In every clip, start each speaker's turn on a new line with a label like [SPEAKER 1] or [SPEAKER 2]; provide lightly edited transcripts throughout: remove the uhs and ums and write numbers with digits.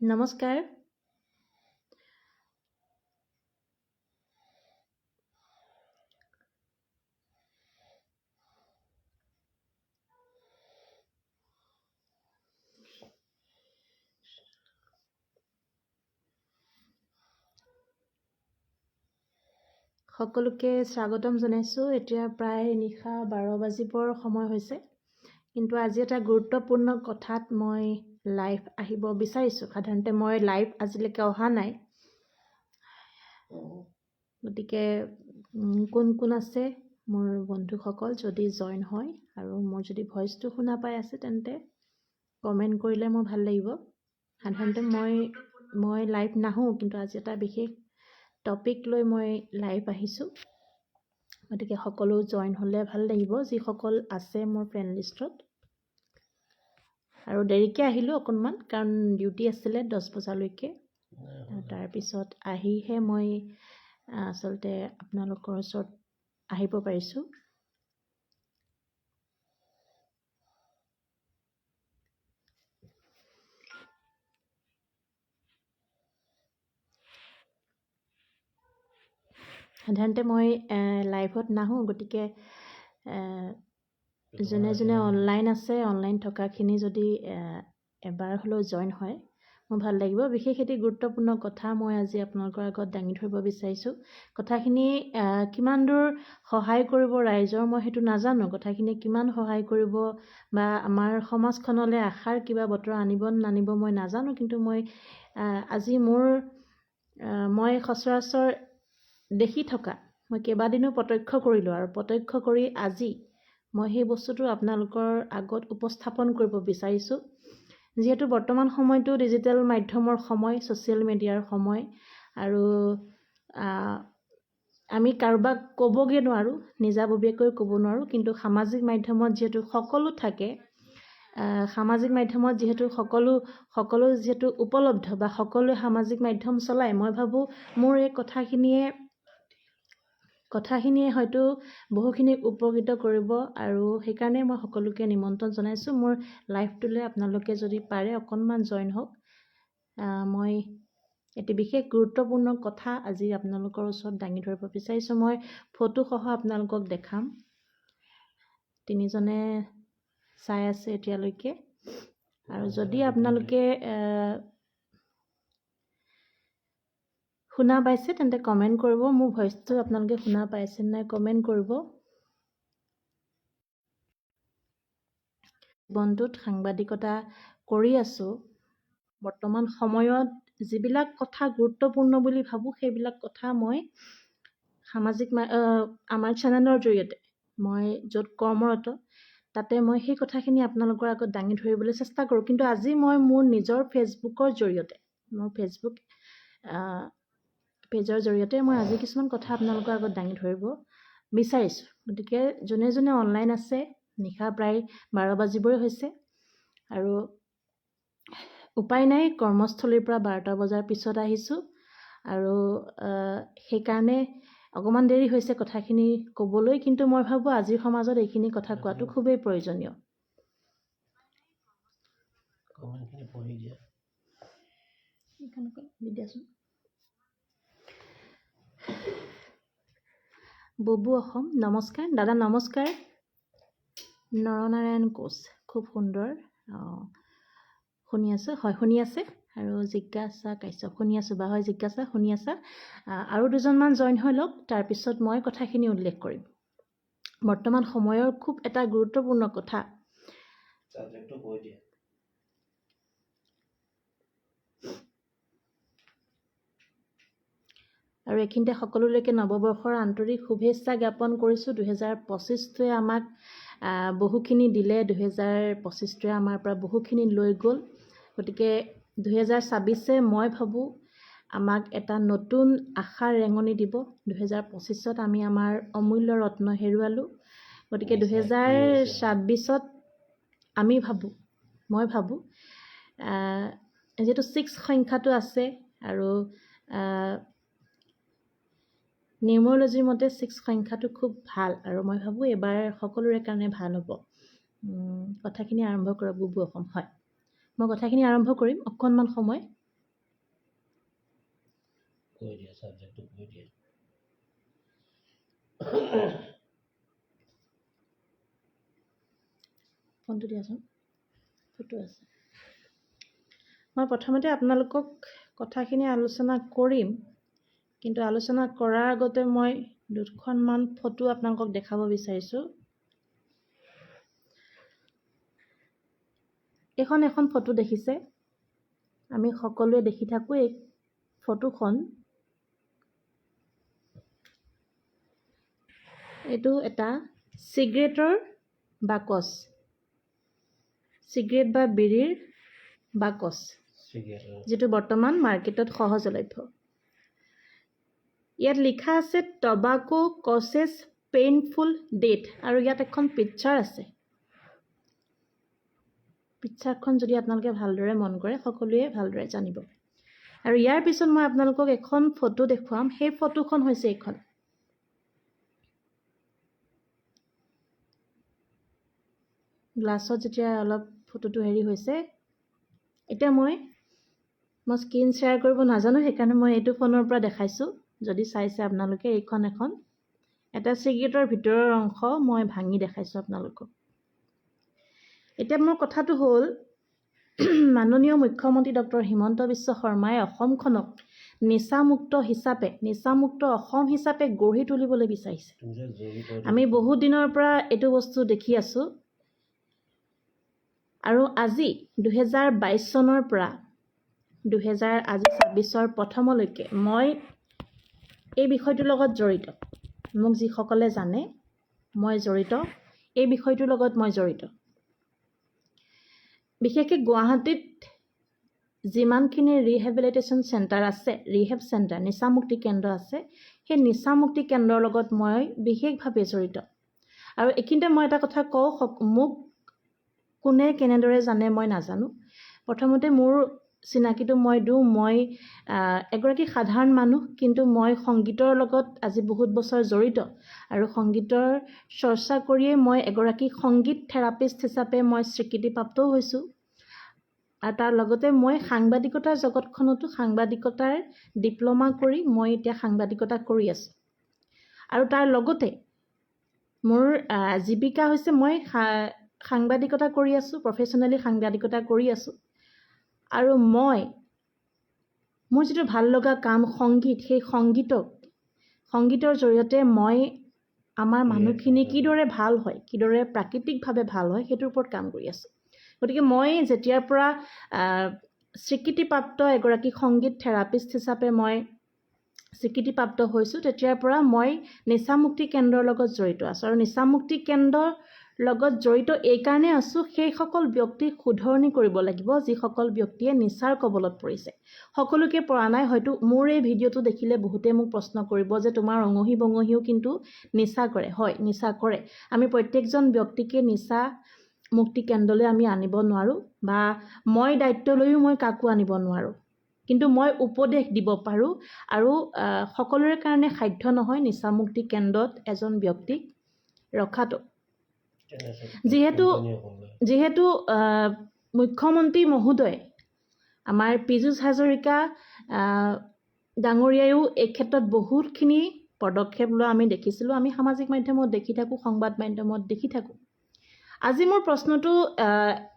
[SPEAKER 1] নমস্কাৰ। সকলোকে স্বাগতম জনাইছোঁ। এতিয়া প্ৰায় নিশা 12 বাজিবৰ সময় হৈছে, কিন্তু আজি এটা গুৰুত্বপূৰ্ণ কথাত মই লাইভ আহিব বিচাৰিছোঁ। সাধাৰণতে মই লাইভ আজিলৈকে অহা নাই, গতিকে কোন কোন আছে মোৰ বন্ধুসকল যদি জইন হয় আৰু মোৰ যদি ভইচটো শুনা পাই আছে তেন্তে কমেণ্ট কৰিলে মোৰ ভাল লাগিব। সাধাৰণতে মই লাইভ নাহোঁ, কিন্তু আজি এটা বিশেষ টপিক লৈ মই লাইভ আহিছোঁ, গতিকে সকলো জইন হ'লে ভাল লাগিব যিসকল আছে মোৰ ফ্ৰেণ্ড লিষ্টত। আৰু দেৰিকৈ আহিলোঁ অকণমান, কাৰণ ডিউটি আছিলে 10 বজালৈকে। তাৰপিছত আহিহে মই আচলতে আপোনালোকৰ ওচৰত আহিব পাৰিছোঁ। সাধাৰণতে মই লাইভত নাহোঁ, গতিকে যোনে যোনে অনলাইন আছে, অনলাইন থকাখিনি যদি এবাৰ হ'লেও জইন হয় মোৰ ভাল লাগিব। বিশেষ এটি গুৰুত্বপূৰ্ণ কথা মই আজি আপোনালোকৰ আগত দাঙি ধৰিব বিচাৰিছোঁ। কথাখিনি কিমান দূৰ সহায় কৰিব ৰাইজৰ মই সেইটো নাজানো, কথাখিনি কিমান সহায় কৰিব বা আমাৰ সমাজখনলৈ আশাৰ কিবা বতৰ আনিব নানিব মই নাজানো, কিন্তু মই আজি মই সচৰাচৰ দেখি থকা, মই কেইবাদিনো প্ৰত্যক্ষ কৰিলোঁ, আৰু প্ৰত্যক্ষ কৰি আজি মই সেই বস্তুটো আপোনালোকৰ আগত উপস্থাপন কৰিব বিচাৰিছোঁ। যিহেতু বৰ্তমান সময়টো ডিজিটেল মাধ্যমৰ সময়, ছ'চিয়েল মিডিয়াৰ সময়, আৰু আমি কাৰোবাক ক'বগৈ নোৱাৰোঁ, নিজাববীয়াকৈ ক'ব নোৱাৰোঁ, কিন্তু সামাজিক মাধ্যমত যিহেতু সকলো থাকে, সামাজিক মাধ্যমত যিহেতু সকলো যিহেতু উপলব্ধ বা সকলোৱে সামাজিক মাধ্যম চলায়, মই ভাবোঁ মোৰ এই কথাখিনিয়ে হয়তো বহুখিনিক উপকৃত কৰিব, আৰু সেইকাৰণে মই সকলোকে নিমন্ত্ৰণ জনাইছোঁ মোৰ লাইভটোলৈ আপোনালোকে যদি পাৰে অকণমান জইন হওক। মই এটি বিশেষ গুৰুত্বপূৰ্ণ কথা আজি আপোনালোকৰ ওচৰত দাঙি ধৰিব বিচাৰিছোঁ। মই ফটোসহ আপোনালোকক দেখাম। 3জনে চাই আছে এতিয়ালৈকে, আৰু যদি আপোনালোকে শুনা পাইছে তেন্তে কমেণ্ট কৰিব। মোৰ ভইচটো আপোনালোকে শুনা পাইছে নাই কমেণ্ট কৰিব। জীৱনটোত সাংবাদিকতা কৰি আছোঁ, বৰ্তমান সময়ত যিবিলাক কথা গুৰুত্বপূৰ্ণ বুলি ভাবোঁ সেইবিলাক কথা মই আমাৰ চেনেলৰ জৰিয়তে মই য'ত কৰ্মৰত তাতে মই সেই কথাখিনি আপোনালোকৰ আগত দাঙি ধৰিবলৈ চেষ্টা কৰোঁ। কিন্তু আজি মই মোৰ নিজৰ ফেচবুকৰ জৰিয়তে, মোৰ ফেচবুক পেজৰ জৰিয়তে মই আজি কিছুমান কথা আপোনালোকৰ আগত দাঙি ধৰিব বিচাৰিছোঁ। গতিকে যোনে যোনে অনলাইন আছে, নিশা প্ৰায় 12 বাজিবই হৈছে, আৰু উপায় নাই, কৰ্মস্থলীৰ পৰা 12টা বজাৰ পিছত আহিছোঁ, আৰু সেইকাৰণে অকণমান দেৰি হৈছে কথাখিনি ক'বলৈ, কিন্তু মই ভাবোঁ আজিৰ সমাজত এইখিনি কথা কোৱাটো খুবেই প্ৰয়োজনীয়। বুবু অসম, নমস্কাৰ দাদা, নমস্কাৰ। নৰনাৰায়ণ কোচ, খুব সুন্দৰ, শুনি আছোঁ, হয় শুনি আছে। আৰু জিজ্ঞাসা কাশ্যপ, শুনি আছোঁ বা, হয় জিজ্ঞাসা শুনি আছা। আৰু 2জনমান জইন হৈ লওক, তাৰপিছত মই কথাখিনি উল্লেখ কৰিম। বৰ্তমান সময়ৰ খুব এটা গুৰুত্বপূৰ্ণ কথা। আৰু এইখিনিতে সকলোলৈকে নৱবৰ্ষৰ আন্তৰিক শুভেচ্ছা জ্ঞাপন কৰিছোঁ। 2025টোৱে আমাক বহুখিনি দিলে, 2025টোৱে আমাৰ পৰা বহুখিনি লৈ গ'ল। গতিকে 2026 মই ভাবোঁ আমাক এটা নতুন আশাৰ ৰেঙনি দিব। 2025ত আমি আমাৰ অমূল্য ৰত্ন হেৰুৱালোঁ, গতিকে 2026ত মই ভাবোঁ যিহেতু 6 সংখ্যাটো আছে, আৰু নিউমৰলজিৰ মতে 6 সংখ্যাটো খুব ভাল, আৰু মই ভাবোঁ এইবাৰ সকলোৰে কাৰণে ভাল হ'ব। কথাখিনি আৰম্ভ কৰক বুবু অসম। হয়, মই কথাখিনি আৰম্ভ কৰিম অকণমান সময়।
[SPEAKER 2] কৈ দিয়া ছাবজেক্টটো কৈ দিয়া
[SPEAKER 1] ফোনটো দিয়াচোন ফটো আছে মই প্ৰথমতে আপোনালোকক কথাখিনি আলোচনা কৰিম কিন্তু আলোচনা কৰাৰ আগতে মই দুখনমান ফটো আপোনালোকক দেখাব বিচাৰিছোঁ এখন ফটো দেখিছে আমি সকলোৱে দেখি থাকোঁ এই ফটোখন এইটো এটা চিগাৰেটৰ বাকচ চিগাৰেট বা বিড়িৰ বাকচ যেটো বৰ্তমান মাৰ্কেটত সহজলভ্য ইয়াত লিখা আছে টবাকো কজেছ পেইনফুল ডেথ আৰু ইয়াত এখন পিকচাৰ আছে পিকচাৰখন যদি আপোনালোকে ভালদৰে মন কৰে সকলোৱে ভালদৰে জানিব আৰু ইয়াৰ পিছত মই আপোনালোকক এখন ফটো দেখুৱাম সেই ফটোখন হৈছে এইখন গ্লাছত যেতিয়া অলপ ফটোটো হেৰি হৈছে এটা মই স্ক্ৰীন শ্বেয়াৰ কৰিব নাজানো সেইকাৰণে মই এইটো ফোনৰ পৰা দেখাইছো যদি চাইছে আপোনালোকে এইখন এখন এটা চিগাৰেটৰ ভিতৰৰ অংশ মই ভাঙি দেখাইছো আপোনালোকক এতিয়া মোৰ কথাটো হ'ল মাননীয় মুখ্যমন্ত্ৰী ডক্টৰ হিমন্ত বিশ্ব শৰ্মাই অসমখনক নিচামুক্ত অসম হিচাপে গঢ়ি তুলিবলৈ বিচাৰিছে আমি বহুত দিনৰ পৰা এইটো বস্তু দেখি আছো আৰু আজি 2022 চনৰ পৰা 2026 প্ৰথমলৈকে মই এই বিষয়টোৰ লগত জড়িত মোক যিসকলে জানে মই জড়িত এই বিষয়টোৰ লগত মই জড়িত বিশেষকৈ গুৱাহাটীত যিমানখিনি ৰিহেবিলিটেশ্যন চেণ্টাৰ আছে ৰিহেব চেণ্টাৰ নিচামুক্তি কেন্দ্ৰ আছে সেই নিচামুক্তি কেন্দ্ৰৰ লগত মই বিশেষভাৱে জড়িত আৰু এইখিনিতে মই এটা কথা কওঁ মোক কোনে কেনেদৰে জানে মই নাজানো প্ৰথমতে মোৰ চিনাকিটো মই এগৰাকী সাধাৰণ মানুহ কিন্তু মই সংগীতৰ লগত আজি বহুত বছৰ জড়িত আৰু সংগীতৰ চৰ্চা কৰিয়ে মই এগৰাকী সংগীত থেৰাপিষ্ট হিচাপে মই স্বীকৃতিপ্ৰাপ্তও হৈছো আৰু তাৰ লগতে মই সাংবাদিকতাৰ জগতখনতো সাংবাদিকতাৰ ডিপ্ল'মা কৰি মই এতিয়া সাংবাদিকতা কৰি আছো আৰু তাৰ লগতে মোৰ জীৱিকা হৈছে মই সাংবাদিকতা কৰি আছো প্ৰফেচনেলি সাংবাদিকতা কৰি আছো আৰু মোৰ যিটো ভাল লগা কাম সংগীত সেই সংগীতৰ জৰিয়তে মই আমাৰ মানুহখিনি কিদৰে ভাল হয় কিদৰে প্ৰাকৃতিকভাৱে ভাল হয় সেইটোৰ ওপৰত কাম কৰি আছো গতিকে মই যেতিয়াৰ পৰা স্বীকৃতিপ্ৰাপ্ত এগৰাকী সংগীত থেৰাপিষ্ট হিচাপে মই স্বীকৃতিপ্ৰাপ্ত হৈছো তেতিয়াৰ পৰা মই নিচামুক্তি কেন্দ্ৰৰ লগত জড়িত আছো আৰু নিচামুক্তি কেন্দ্ৰৰ লগত জড়িত এই কাৰণে আছো সেইসকল ব্যক্তিক শুধৰণি কৰিব লাগিব যিসকল ব্যক্তিয়ে নিচাৰ কবলত পৰিছে সকলোকে পৰা নাই হয়তো মোৰ এই ভিডিঅ'টো দেখিলে বহুতে মোক প্ৰশ্ন কৰিব যে তোমাৰ অঙহী বঙহীও কিন্তু নিচা কৰে হয় নিচা কৰে আমি প্ৰত্যেকজন ব্যক্তিকে নিচা মুক্তি কেন্দ্ৰলৈ আমি আনিব নোৱাৰো বা মই দায়িত্ব লৈও মই কাকো আনিব নোৱাৰো কিন্তু মই উপদেশ দিব পাৰো আৰু সকলোৰে কাৰণে সাধ্য নহয় নিচামুক্তি কেন্দ্ৰত এজন ব্যক্তিক ৰখাটো যিহেতু মুখ্যমন্ত্ৰী মহোদয় আমাৰ পীযুষ হাজৰিকা ডাঙৰীয়ায়ো এই ক্ষেত্ৰত বহুতখিনি পদক্ষেপ লোৱা আমি দেখিছিলো আমি সামাজিক মাধ্যমত দেখি থাকো সংবাদ মাধ্যমত দেখি থাকো আজি মোৰ প্ৰশ্নটো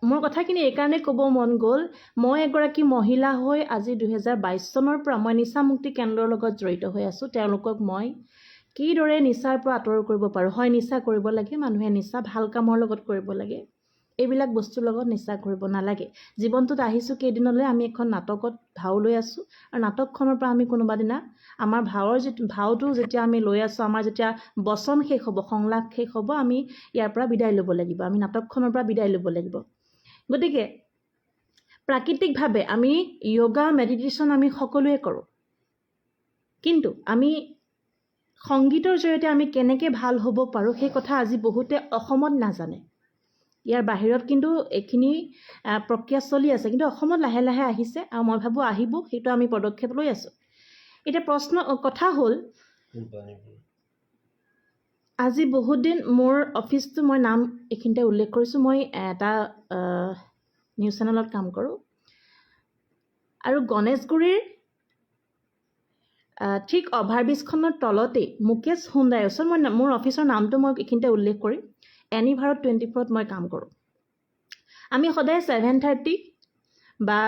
[SPEAKER 1] মোৰ কথাখিনি এই কাৰণে ক'ব মন গ'ল মই এগৰাকী মহিলা হৈ আজি 2022 চনৰ পৰা মই নিচামুক্তি কেন্দ্ৰৰ লগত জড়িত হৈ আছো তেওঁলোকক মই কিদৰে নিচাৰ পৰা আঁতৰ কৰিব পাৰো হয় নিচা কৰিব লাগে মানুহে নিচা ভাল কামৰ লগত কৰিব লাগে এইবিলাক বস্তুৰ লগত নিচা কৰিব নালাগে জীৱনটোত আহিছো কেইদিনলৈ আমি এখন নাটকত ভাও লৈ আছো আৰু নাটকখনৰ পৰা আমি কোনোবা দিনা আমাৰ ভাওটো যেতিয়া আমি লৈ আছো আমাৰ যেতিয়া বচন শেষ হ'ব সংলাপ শেষ হ'ব আমি ইয়াৰ পৰা বিদায় ল'ব লাগিব আমি নাটকখনৰ পৰা বিদায় ল'ব লাগিব গতিকে প্ৰাকৃতিকভাৱে আমি যোগা মেডিটেশ্যন আমি সকলোৱে কৰোঁ কিন্তু আমি সংগীতৰ জৰিয়তে আমি কেনেকৈ ভাল হ'ব পাৰোঁ সেই কথা আজি বহুতে অসমত নাজানে ইয়াৰ বাহিৰত কিন্তু এইখিনি প্ৰক্ৰিয়া চলি আছে কিন্তু অসমত লাহে লাহে আহিছে আৰু মই ভাবো আহিব সেইটো আমি পদক্ষেপ লৈ আছো এটা কথা হ'ল আজি বহুত দিন মোৰ অফিসটো মই নাম এইখিনিতে উল্লেখ কৰিছো মই এটা নিউজ চেনেলত কাম কৰোঁ আৰু গণেশগুৰিৰ ঠিক অভাৰব্ৰিজখনৰ তলতেই মুকেশ হুণ্ডাই ওচৰত মই মোৰ অফিচৰ নামটো মই এইখিনিতে উল্লেখ কৰিম। এনিভাৰত 24ত মই কাম কৰোঁ। আমি সদায় 7:30 বা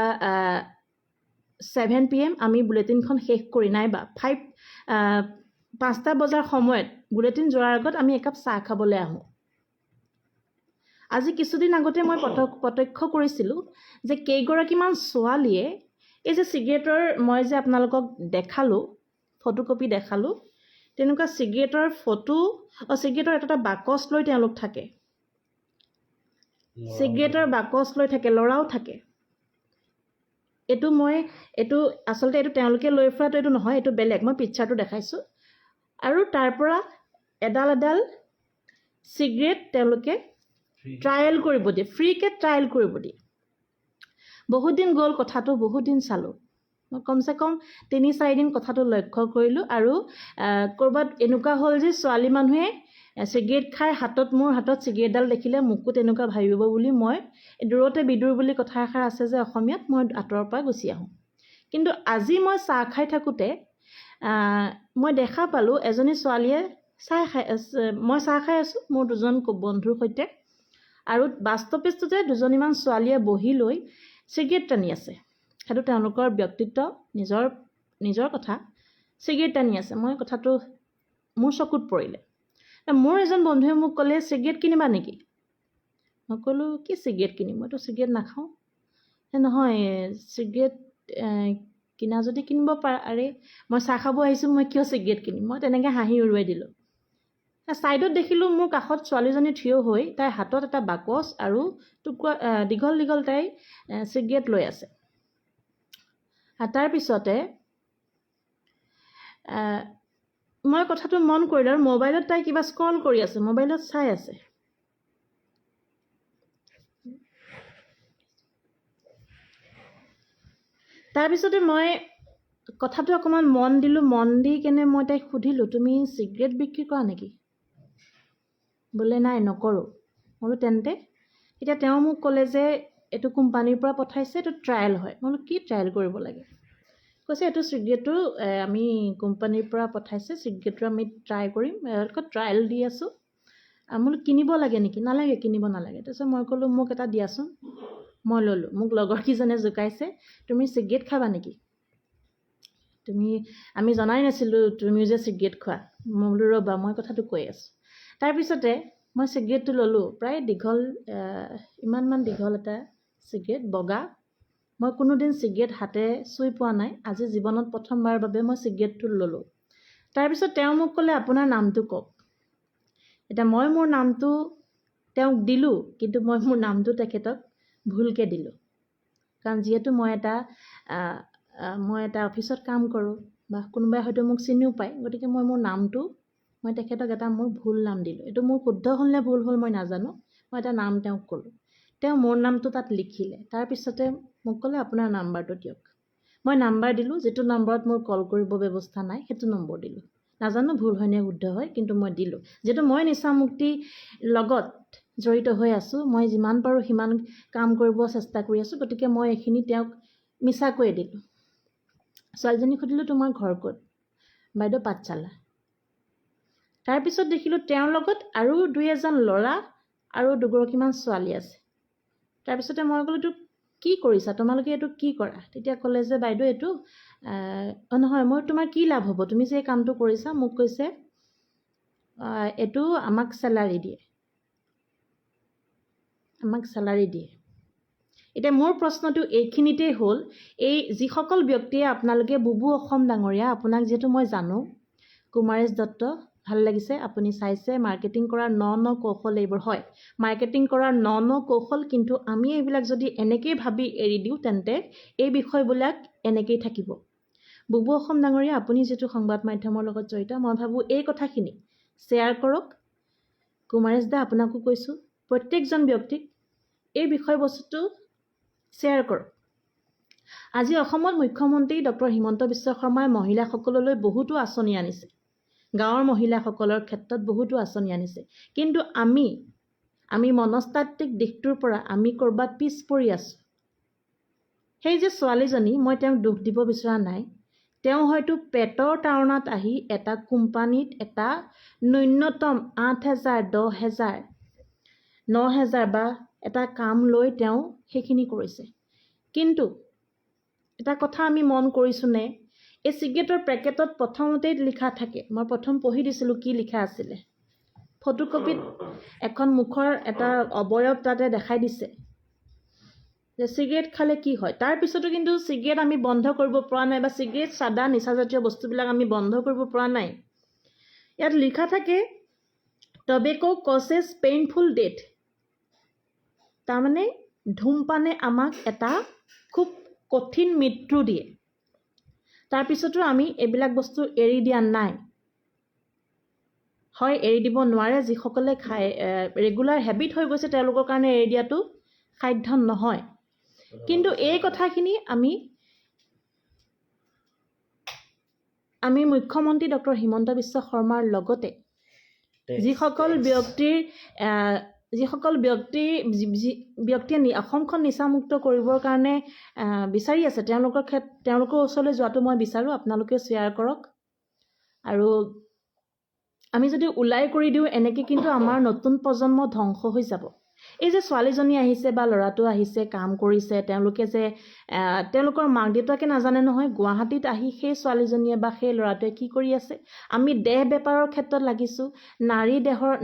[SPEAKER 1] 7 PM আমি বুলেটিনখন শেষ কৰি নাইবা 5টা বজাৰ সময়ত বুলেটিন যোৱাৰ আগত আমি একাপ চাহ খাবলৈ আহোঁ। আজি কিছুদিন আগতে মই প্ৰত্যক্ষ কৰিছিলোঁ যে কেইগৰাকীমান ছোৱালীয়ে এই যে চিগাৰেটৰ মই যে আপোনালোকক দেখালোঁ ফটোকপি দেখালোঁ, তেনেকুৱা চিগাৰেটৰ এটা বাকচ লৈ তেওঁলোক থাকে। চিগাৰেটৰ বাকচ লৈ থাকে, ল'ৰাও থাকে। এইটো আচলতে এইটো তেওঁলোকে লৈ ফুৰাটো এইটো নহয়, এইটো বেলেগ। মই পিকচাৰটো দেখাইছোঁ। আৰু তাৰ পৰা এডাল চিগাৰেট তেওঁলোকে ট্ৰায়েল কৰিব দিয়ে, ফ্ৰীকৈ ট্ৰায়েল কৰিব দিয়ে। বহুত দিন গ'ল, কথাটো বহুত দিন চালোঁ। মই কমচে কম 3-4 দিন কথাটো লক্ষ্য কৰিলোঁ। আৰু ক'ৰবাত এনেকুৱা হ'ল যে ছোৱালী মানুহে চিগাৰেট খাই মোৰ হাতত চিগাৰেটডাল দেখিলে মোকো তেনেকুৱা ভাবিব বুলি মই দূৰতে বিদুৰ বুলি কথা এষাৰ আছে যে অসমীয়াত, মই আঁতৰৰ পৰা গুচি আহোঁ। কিন্তু আজি মই চাহ খাই থাকোঁতে মই দেখা পালোঁ এজনী ছোৱালীয়ে মই চাহ খাই আছোঁ মোৰ 2জন বন্ধুৰ সৈতে, আৰু বাস্তৱিকতে 2জনীমান ছোৱালীয়ে বহি লৈ চিগাৰেট টানি আছে। সেইটো তেওঁলোকৰ ব্যক্তিত্ব, নিজৰ কথা। চিগাৰেট টানি আছে। মই কথাটো মোৰ চকুত পৰিলে। মোৰ এজন বন্ধুৱে মোক ক'লে, চিগাৰেট কিনিবা নেকি? মই ক'লোঁ, কি চিগাৰেট কিনিম? মইতো চিগাৰেট নাখাওঁ। নহয়, চিগাৰেট কিনা যদি কিনিব পাৰা। আৰে মই চাহ খাব আহিছোঁ, মই কিয় চিগাৰেট কিনিম? মই তেনেকৈ হাঁহি উৰুৱাই দিলোঁ। ছাইডত দেখিলোঁ মোৰ কাষত ছোৱালীজনী থিয় হৈ তাইৰ হাতত এটা বাকচ আৰু দীঘল তাই চিগাৰেট লৈ আছে। তাৰপিছতে মই কথাটো মন কৰিলোঁ আৰু মোবাইলত তাই কিবা স্ক্ৰল কৰি আছে, মোবাইলত চাই আছে। তাৰপিছতে মই কথাটো অকণমান মন দিলোঁ। মন দি কেনে মই তাইক সুধিলোঁ, তুমি চিগাৰেট বিক্ৰী কৰা নেকি? বোলে নাই, নকৰোঁ। বোলো তেন্তে? এতিয়া তেওঁ মোক ক'লে যে এইটো কোম্পানীৰ পৰা পঠাইছে, এইটো ট্ৰায়েল হয়। মই বোলো কি ট্ৰায়েল কৰিব লাগে? কৈছে এইটো চিগাৰেটটো আমি কোম্পানীৰ পৰা পঠাইছে, চিগাৰেটটো আমি ট্ৰাই কৰিম, ট্ৰায়েল দি আছোঁ। মই বোলো কিনিব লাগে নেকি? নালাগে, কিনিব নালাগে। তাৰপিছত মই ক'লোঁ মোক এটা দিয়াচোন। মই ল'লোঁ। মোক লগৰ কেইজনে জোকাইছে, তুমি চিগাৰেট খাবা নেকি? আমি জনাই নাছিলোঁ তুমিও যে চিগাৰেট খোৱা। মই বোলো ৰ'বা, মই কথাটো কৈ আছোঁ। তাৰপিছতে মই চিগাৰেটটো ল'লোঁ। প্ৰায় ইমানমান দীঘল এটা চিগাৰেট, বগা। মই কোনোদিন চিগাৰেট হাতেৰে চুই পোৱা নাই। আজি জীৱনত প্ৰথমবাৰৰ বাবে মই চিগাৰেটটো ল'লোঁ। তাৰপিছত তেওঁ মোক ক'লে, আপোনাৰ নামটো কওক। এতিয়া মই মোৰ নামটো তেওঁক দিলোঁ, কিন্তু মই মোৰ নামটো তেখেতক ভুলকৈ দিলোঁ। কাৰণ যিহেতু মই এটা অফিচত কাম কৰোঁ বা কোনোবাই হয়তো মোক চিনিও পায়, গতিকে মই মোৰ নামটো তেখেতক এটা মোৰ ভুল নাম দিলোঁ। এইটো মোৰ শুদ্ধ হ'ল নে ভুল হ'ল মই নাজানো। মই এটা নাম তেওঁক ক'লোঁ। তেওঁ মোৰ নামটো তাত লিখিলে। তাৰপিছতে মোক ক'লে, আপোনাৰ নাম্বাৰটো দিয়ক। মই নাম্বাৰ দিলোঁ, যিটো নম্বৰত মোৰ কল কৰিব ব্যৱস্থা নাই সেইটো নম্বৰ দিলোঁ। নাজানো ভুল হয় নে শুদ্ধ হয়, কিন্তু মই দিলোঁ। যিহেতু মই নিচামুক্তিৰ লগত জড়িত হৈ আছোঁ, মই যিমান পাৰোঁ সিমান কাম কৰিব চেষ্টা কৰি আছোঁ, গতিকে মই এইখিনি তেওঁক মিছাকৈয়ে দিলোঁ। ছোৱালীজনীক সুধিলোঁ, তোমাৰ ঘৰ ক'ত? বাইদেউ পাঠশালা। তাৰপিছত দেখিলোঁ তেওঁৰ লগত আৰু 2-এজন ল'ৰা আৰু 2গৰাকীমান ছোৱালী আছে। তাৰপিছতে মই ক'লোঁ, এইটো কি কৰিছা? তোমালোকে এইটো কি কৰা? তেতিয়া ক'লে যে বাইদেউ এইটো নহয়, তোমাৰ কি লাভ হ'ব? তুমি যে এই কামটো কৰিছা, মোক কৈছে এইটো আমাক চেলাৰী দিয়ে। এতিয়া মোৰ প্ৰশ্নটো এইখিনিতেই হ'ল, এই যিসকল ব্যক্তিয়ে আপোনালোকে বুবু অসম ডাঙৰীয়া, আপোনাক যিহেতু মই জানো, কুমাৰেশ দত্ত, ভাল লাগিছে আপুনি চাইছে মাৰ্কেটিং কৰাৰ ন কৌশল এইবোৰ। হয়, মাৰ্কেটিং কৰাৰ ন কৌশল, কিন্তু আমি এইবিলাক যদি এনেকেই ভাবি এৰি দিওঁ তেন্তে এই বিষয়বিলাক এনেকেই থাকিব। বুবু অসম ডাঙৰীয়া, আপুনি যিটো সংবাদ মাধ্যমৰ লগত জড়িত, মই ভাবোঁ এই কথাখিনি শ্বেয়াৰ কৰক। কুমাৰেশ দা, আপোনাকো কৈছোঁ, প্ৰত্যেকজন ব্যক্তিক এই বিষয়বস্তুটো শ্বেয়াৰ কৰক। আজি অসমত মুখ্যমন্ত্ৰী ডক্টৰ হিমন্ত বিশ্ব শৰ্মাই মহিলাসকললৈ বহুতো আঁচনি আনিছে। গাঁৱৰ মহিলাসকলৰ ক্ষেত্ৰত বহুতো আঁচনি আনিছে। কিন্তু আমি মনস্তাত্ত্বিক দিশটোৰ পৰা আমি ক'ৰবাত পিছ পৰি আছোঁ। সেই যে ছোৱালীজনী, মই তেওঁক দোষ দিব বিচৰা নাই, তেওঁ হয়তো পেটৰ তাৰণাত আহি এটা কোম্পানীত এটা ন্যূনতম 8,000 10,000 9,000 বা এটা কাম লৈ তেওঁ সেইখিনি কৰিছে। কিন্তু এটা কথা আমি মন কৰিছোঁনে, এই চিগাৰেটৰ পেকেটত প্ৰথমতেই লিখা থাকে, মই প্ৰথম পঢ়ি দিছিলোঁ কি লিখা আছিলে। ফটোকপিত এখন মুখৰ এটা অৱয়ব তাতে দেখাই দিছে যে চিগাৰেট খালে কি হয়। তাৰপিছতো কিন্তু চিগাৰেট আমি বন্ধ কৰিব পৰা নাই, বা চিগাৰেট চাদা নিচাজাতীয় বস্তুবিলাক আমি বন্ধ কৰিব পৰা নাই। ইয়াত লিখা থাকে টবেকো কজেছ পেইনফুল ডেথ। তাৰমানে ধূমপানে আমাক এটা খুব কঠিন মৃত্যু দিয়ে। তাৰপিছতো আমি এইবিলাক বস্তু এৰি দিয়া নাই। হয়, এৰি দিব নোৱাৰে, যিসকলে খায় ৰেগুলাৰ হেবিট হৈ গৈছে তেওঁলোকৰ কাৰণে এৰি দিয়াটো সাধ্য নহয়। কিন্তু এই কথাখিনি আমি মুখ্যমন্ত্ৰী ডক্টৰ হিমন্ত বিশ্ব শৰ্মাৰ লগতে যিসকল ব্যক্তিয়ে অসমখন নিচামুক্ত কৰিবৰ কাৰণে বিচাৰি আছে তেওঁলোকৰ ওচৰলৈ যোৱাটো মই বিচাৰোঁ। আপোনালোকে শ্বেয়াৰ কৰক। আৰু আমি যদি ওলাই কৰি দিওঁ এনেকৈ কিন্তু আমাৰ নতুন প্ৰজন্ম ধ্বংস হৈ যাব। এই যে ছোৱালীজনী আহিছে বা ল'ৰাটো আহিছে কাম কৰিছে, তেওঁলোকৰ মাক দেউতাকে নাজানে নহয় গুৱাহাটীত আহি সেই ছোৱালীজনীয়ে বা সেই ল'ৰাটোৱে কি কৰি আছে। আমি দেহ বেপাৰৰ ক্ষেত্ৰত লাগিছোঁ,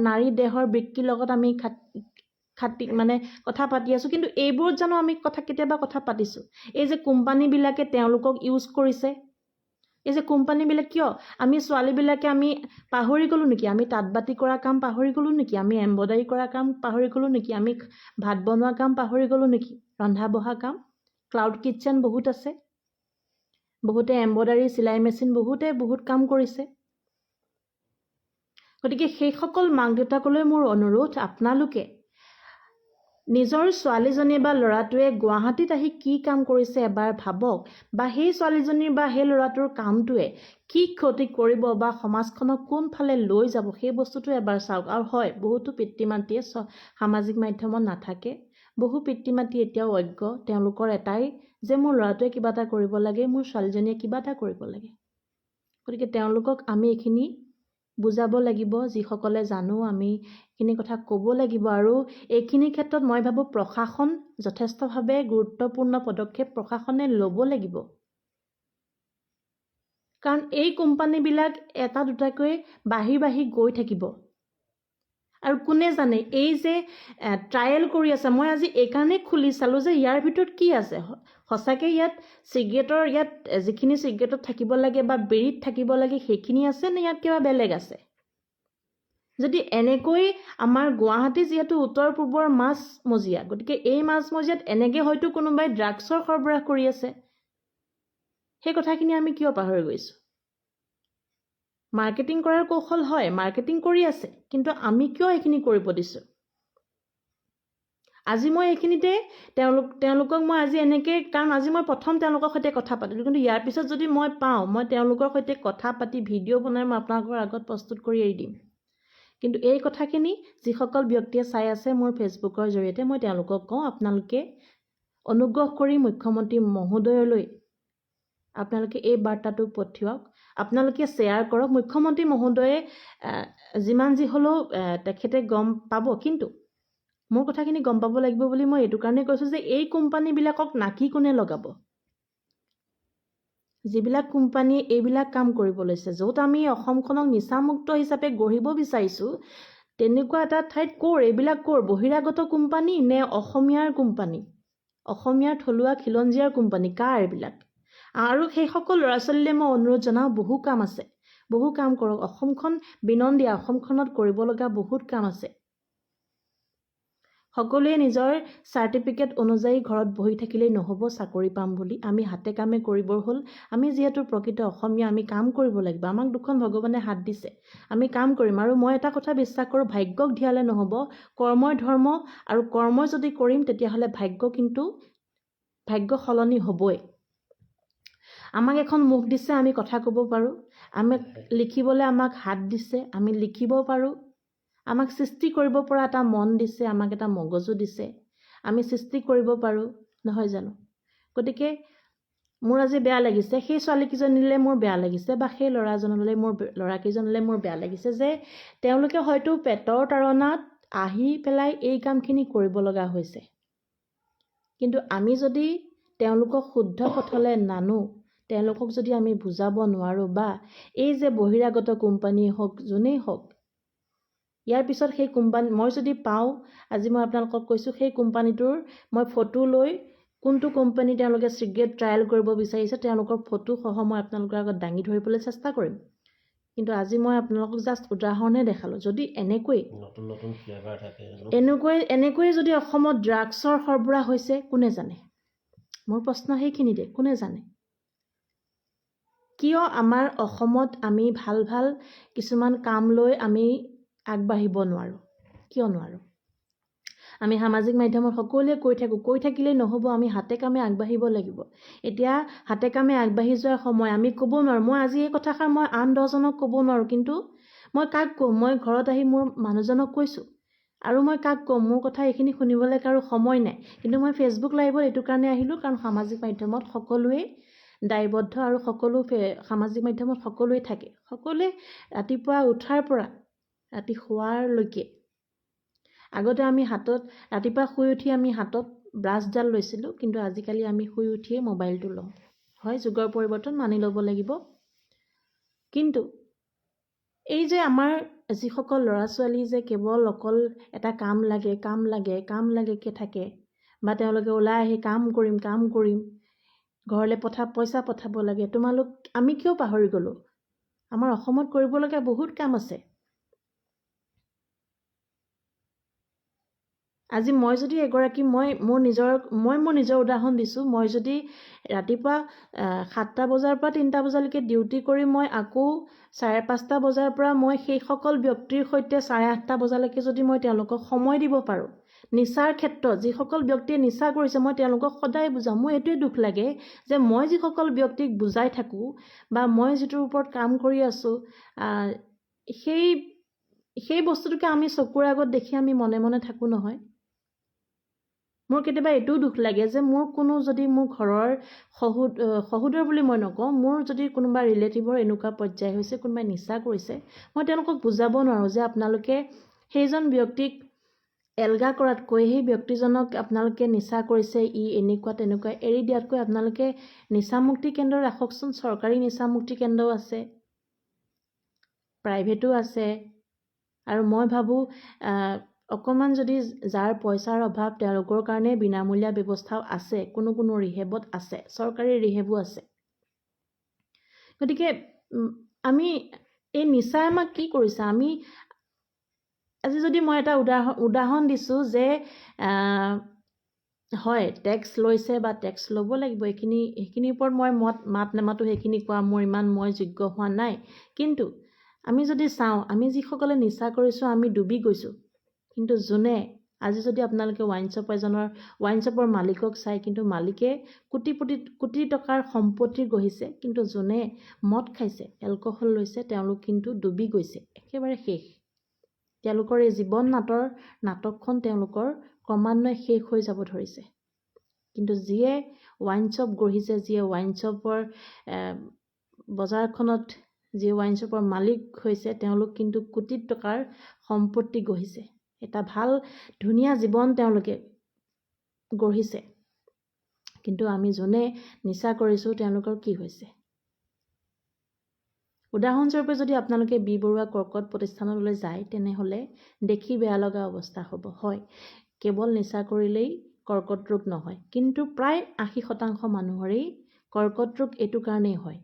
[SPEAKER 1] নাৰী দেহৰ বিক্ৰীৰ লগত আমি কথা পাতি আছোঁ। কিন্তু এইবোৰত জানো আমি কেতিয়াবা কথা পাতিছোঁ? এই যে কোম্পানীবিলাকে তেওঁলোকক ইউজ কৰিছে, এই যে কোম্পানীবিলাক কিয় আমি ছোৱালীবিলাকে আমি পাহৰি গ'লোঁ নেকি? আমি তাঁত বাতি কৰা কাম পাহৰি গ'লোঁ নেকি? আমি এম্ব্ৰইডাৰী কৰা কাম পাহৰি গ'লোঁ নেকি? আমি ভাত বনোৱা কাম পাহৰি গ'লোঁ নেকি? ৰন্ধা বঢ়া কাম, ক্লাউড কিটচেন বহুত আছে, বহুতে এম্ব্ৰইডাৰী চিলাই মেচিন বহুত কাম কৰিছে। গতিকে সেইসকল মাক দেউতাকলৈ মোৰ অনুৰোধ, আপোনালোকে নিজৰ ছোৱালীজনী বা ল'ৰাটোৱে গুৱাহাটীত আহি কি কাম কৰিছে এবাৰ ভাবক, বা সেই ছোৱালীজনীৰ বা সেই ল'ৰাটোৰ কামটোৱে কি ক্ষতি কৰিব বা সমাজখনক কোনফালে লৈ যাব সেই বস্তুটো এবাৰ চাওক। আৰু হয়, বহুতো পিতৃ মাতৃয়ে সামাজিক মাধ্যমত নাথাকে, বহু পিতৃ মাতৃ এতিয়াও অজ্ঞ। তেওঁলোকৰ এটাই যে মোৰ ল'ৰাটোৱে কিবা এটা কৰিব লাগে, মোৰ ছোৱালীজনীয়ে কিবা এটা কৰিব লাগে। গতিকে তেওঁলোকক আমি এইখিনি বুজাব লাগিব, যিসকলে জানো আমি এইখিনি কথা ক'ব লাগিব। আৰু এইখিনি ক্ষেত্ৰত মই ভাবোঁ প্ৰশাসন যথেষ্টভাৱে গুৰুত্বপূৰ্ণ পদক্ষেপ প্ৰশাসনে ল'ব লাগিব। কাৰণ এই কোম্পানীবিলাক এটা দুটাকৈ বাঢ়ি গৈ থাকিব। আৰু কোনে জানে এই যে ট্ৰায়েল কৰি আছে, মই আজি এইকাৰণেই খুলি চালোঁ যে ইয়াৰ ভিতৰত কি আছে। সঁচাকৈ ইয়াত যিখিনি চিগাৰেটত থাকিব লাগে বা বিড়িত থাকিব লাগে সেইখিনি আছে নে ইয়াত কিবা বেলেগ আছে? যদি এনেকৈ আমাৰ গুৱাহাটী যিহেতু উত্তৰ পূবৰ মাজমজিয়া, গতিকে এই মাজমজিয়াত এনেকৈ হয়তো কোনোবাই ড্ৰাগছৰ সৰবৰাহ কৰি আছে। সেই কথাখিনি আমি কিয় পাহৰি গৈছোঁ? মাৰ্কেটিং কৰাৰ কৌশল হয়, মাৰ্কেটিং কৰি আছে, কিন্তু আমি কিয় এইখিনি কৰিব দিছোঁ? আজি মই এইখিনিতে তেওঁলোকক মই আজি এনেকৈ, কাৰণ আজি মই প্ৰথম তেওঁলোকৰ সৈতে কথা পাতিলোঁ, কিন্তু ইয়াৰ পিছত যদি মই পাওঁ, মই তেওঁলোকৰ সৈতে কথা পাতি ভিডিঅ' বনাই মই আপোনালোকৰ আগত প্ৰস্তুত কৰি এৰি দিম। কিন্তু এই কথাখিনি যিসকল ব্যক্তিয়ে চাই আছে মোৰ ফেচবুকৰ জৰিয়তে, মই তেওঁলোকক কওঁ, আপোনালোকে অনুগ্ৰহ কৰি মুখ্যমন্ত্ৰী মহোদয়লৈ আপোনালোকে এই বাৰ্তাটো পঠিয়াওক, আপোনালোকে শ্বেয়াৰ কৰক। মুখ্যমন্ত্ৰী মহোদয়ে যিমান যি হ'লেও তেখেতে গম পাব, কিন্তু মোৰ কথাখিনি গম পাব লাগিব বুলি মই এইটো কাৰণে কৈছোঁ যে এই কোম্পানীবিলাকক নাকি কোনে লগাব? যিবিলাক কোম্পানীয়ে এইবিলাক কাম কৰিব লৈছে, য'ত আমি অসমখনক নিচামুক্ত হিচাপে গঢ়িব বিচাৰিছোঁ, তেনেকুৱা এটা ঠাইত এইবিলাক বহিৰাগত কোম্পানী নে অসমীয়াৰ কোম্পানী, অসমীয়াৰ থলুৱা খিলঞ্জীয়াৰ কোম্পানী, কাৰ এইবিলাক? আৰু সেইসকল ল'ৰা ছোৱালীলৈ মই অনুৰোধ জনাওঁ, বহু কাম আছে, বহু কাম কৰক। অসমখন বিনন্দীয়া, অসমখনত কৰিব লগা বহুত কাম আছে। সকলোৱে নিজৰ চাৰ্টিফিকেট অনুযায়ী ঘৰত বহি থাকিলেই নহ'ব চাকৰি পাম বুলি। আমি হাতে কামে কৰিবৰ হ'ল। আমি যিহেতু প্ৰকৃত অসমীয়া, আমি কাম কৰিব লাগিব। আমাক দুখন ভগৱানে হাত দিছে, আমি কাম কৰিম। আৰু মই এটা কথা বিশ্বাস কৰোঁ, ভাগ্যক ধিয়ালে নহ'ব, কৰ্মই ধৰ্ম। আৰু কৰ্ম যদি কৰিম তেতিয়াহ'লে ভাগ্য সলনি হ'বই। আমাক এখন মুখ দিছে, আমি কথা ক'ব পাৰোঁ। আমাক লিখিবলৈ আমাক হাত দিছে, আমি লিখিব পাৰোঁ। আমাক সৃষ্টি কৰিব পৰা এটা মন দিছে, আমাক এটা মগজু দিছে, আমি সৃষ্টি কৰিব পাৰোঁ, নহয় জানো? গতিকে মোৰ আজি বেয়া লাগিছে, সেই ছোৱালীকেইজনীলৈ মোৰ বেয়া লাগিছে বা সেই ল'ৰাজনলৈ ল'ৰাকেইজনলৈ মোৰ বেয়া লাগিছে যে তেওঁলোকে হয়তো পেটৰ তাৰণাত আহি পেলাই এই কামখিনি কৰিব লগা হৈছে। কিন্তু আমি যদি তেওঁলোকক শুদ্ধ পথলৈ নানো, তেওঁলোকক যদি আমি বুজাব নোৱাৰোঁ বা এই যে বহিৰাগত কোম্পানী হওক যোনেই হওক, ইয়াৰ পিছত সেই কোম্পানী মই যদি পাওঁ, আজি মই আপোনালোকক কৈছোঁ সেই কোম্পানীটোৰ মই ফটো লৈ কোনটো কোম্পানী তেওঁলোকে চিগাৰেট ট্ৰায়েল কৰিব বিচাৰিছে তেওঁলোকৰ ফটো সহ মই আপোনালোকৰ আগত দাঙি ধৰিবলৈ চেষ্টা কৰিম। কিন্তু আজি মই আপোনালোকক জাষ্ট উদাহৰণহে দেখালোঁ। যদি এনেকৈ যদি অসমত ড্ৰাগছৰ সৰবৰাহ হৈছে, কোনে জানে? মোৰ প্ৰশ্ন সেইখিনিতে, কোনে জানে? কিয় আমাৰ অসমত আমি ভাল ভাল কিছুমান কাম লৈ আমি আগবাঢ়িব নোৱাৰোঁ? কিয় নোৱাৰোঁ? আমি সামাজিক মাধ্যমত সকলোৱে কৈ থাকিলেই নহ'ব, আমি হাতে কামে আগবাঢ়িব লাগিব। এতিয়া হাতে কামে আগবাঢ়ি যোৱাৰ সময়, আমি ক'ব নোৱাৰোঁ। মই আজি এই কথাষাৰ মই আন 10জনক ক'ব নোৱাৰোঁ, কিন্তু মই কাক ক'ম? মই ঘৰত আহি মোৰ মানুহজনক কৈছোঁ আৰু মই কাক ক'ম? মোৰ কথা এইখিনি শুনিবলৈ কাৰো সময় নাই। কিন্তু মই ফেচবুক লাইভত এইটো কাৰণে আহিলোঁ, কাৰণ সামাজিক মাধ্যমত সকলোৱে দায়বদ্ধ আৰু সামাজিক মাধ্যমত সকলোৱে থাকে। সকলোৱে ৰাতিপুৱা উঠাৰ পৰা ৰাতি শোৱাৰলৈকে, আগতে আমি ৰাতিপুৱা শুই উঠি আমি হাতত ব্ৰাছডাল লৈছিলোঁ, কিন্তু আজিকালি আমি শুই উঠিয়ে মোবাইলটো লওঁ। হয়, যুগৰ পৰিৱৰ্তন মানি ল'ব লাগিব। কিন্তু এই যে আমাৰ যিসকল ল'ৰা ছোৱালী যে কেৱল অকল এটা কাম লাগেকৈ থাকে বা তেওঁলোকে ওলাই আহি কাম কৰিম ঘৰলৈ পইচা পঠাব লাগে, আমি কিয় পাহৰি গ'লোঁ? আমাৰ অসমত কৰিবলগীয়া বহুত কাম আছে। আজি মই যদি এগৰাকী মই মোৰ নিজৰ উদাহৰণ দিছোঁ, মই যদি ৰাতিপুৱা 7টা বজাৰ পৰা 3টা বজালৈকে ডিউটি কৰি মই আকৌ 5:30 বজাৰ পৰা মই সেইসকল ব্যক্তিৰ সৈতে 8:30 বজালৈকে যদি মই তেওঁলোকক সময় দিব পাৰোঁ, নিচাৰ ক্ষেত্ৰত যিসকল ব্যক্তিয়ে নিচা কৰিছে মই তেওঁলোকক সদায় বুজাওঁ। মোৰ এইটোৱে দুখ লাগে যে মই যিসকল ব্যক্তিক বুজাই থাকোঁ বা মই যিটোৰ ওপৰত কাম কৰি আছোঁ, সেই বস্তুটোকে আমি চকুৰ আগত দেখি আমি মনে মনে থাকোঁ নহয়। মোৰ কেতিয়াবা এইটোও দুখ লাগে যে মোৰ কোনো যদি মোৰ ঘৰৰ সহোদৰ বুলি মই নকওঁ, মোৰ যদি কোনোবা ৰিলেটিভৰ এনেকুৱা পৰ্যায় হৈছে, কোনোবাই নিচা কৰিছে, মই তেওঁলোকক বুজাব নোৱাৰোঁ যে আপোনালোকে সেইজন ব্যক্তিক এলগা কৰাতকৈ, সেই ব্যক্তিজনক আপোনালোকে নিচা কৰিছে এনেকুৱা তেনেকুৱা এৰি দিয়াতকৈ আপোনালোকে নিচামুক্তি কেন্দ্ৰ ৰাখকচোন। চৰকাৰী নিচামুক্তি কেন্দ্ৰও আছে, প্ৰাইভেটো আছে। আৰু মই ভাবোঁ অকণমান যদি যাৰ পইচাৰ অভাৱ তেওঁলোকৰ কাৰণে বিনামূলীয়া ব্যৱস্থাও আছে, কোনো ৰিহেবত আছে, চৰকাৰী ৰিহেবো আছে। গতিকে আমি এই নিচাই আমাক কি কৰিছে? আমি আজি যদি মই এটা উদাহৰণ দিছোঁ যে হয় টেক্স লৈছে বা টেক্স ল'ব লাগিব, সেইখিনিৰ ওপৰত মই মাত নামাতো, সেইখিনি কোৱা মই যোগ্য হোৱা নাই। কিন্তু আমি যদি চাওঁ, আমি যিসকলে নিচা কৰিছোঁ আমি ডুবি গৈছোঁ, কিন্তু যোনে আজি যদি আপোনালোকে ৱাইন শ্বপৰ মালিকক চাই, কিন্তু মালিকে কোটি টকাৰ সম্পত্তি গঢ়িছে, কিন্তু যোনে মদ খাইছে, এলকহল লৈছে, তেওঁলোক কিন্তু ডুবি গৈছে, একেবাৰে শেষ। তেওঁলোকৰ এই জীৱন নাটকখন তেওঁলোকৰ ক্ৰমান্বয়ে শেষ হৈ যাব ধৰিছে। কিন্তু যিয়ে ৱাইন শ্বপ গঢ়িছে, যিয়ে ৱাইন শ্বপৰ বজাৰখনত যিয়ে ৱাইন শ্বপৰ মালিক হৈছে, তেওঁলোক কিন্তু কোটি টকাৰ সম্পত্তি গঢ়িছে, এটা ভাল ধুনীয়া জীৱন তেওঁলোকে গঢ়িছে। কিন্তু আমি যোনে নিচা কৰিছোঁ তেওঁলোকৰ কি হৈছে? উদাহৰণস্বৰূপে যদি আপোনালোকে বি বৰুৱা কৰ্কট প্ৰতিষ্ঠানলৈ যায়, তেনেহ'লে দেখি বেয়া লগা অৱস্থা হ'ব। হয়, কেৱল নিচা কৰিলেই কৰ্কট ৰোগ নহয়, কিন্তু প্ৰায় 80% মানুহৰেই কৰ্কট ৰোগ এইটো কাৰণেই হয়।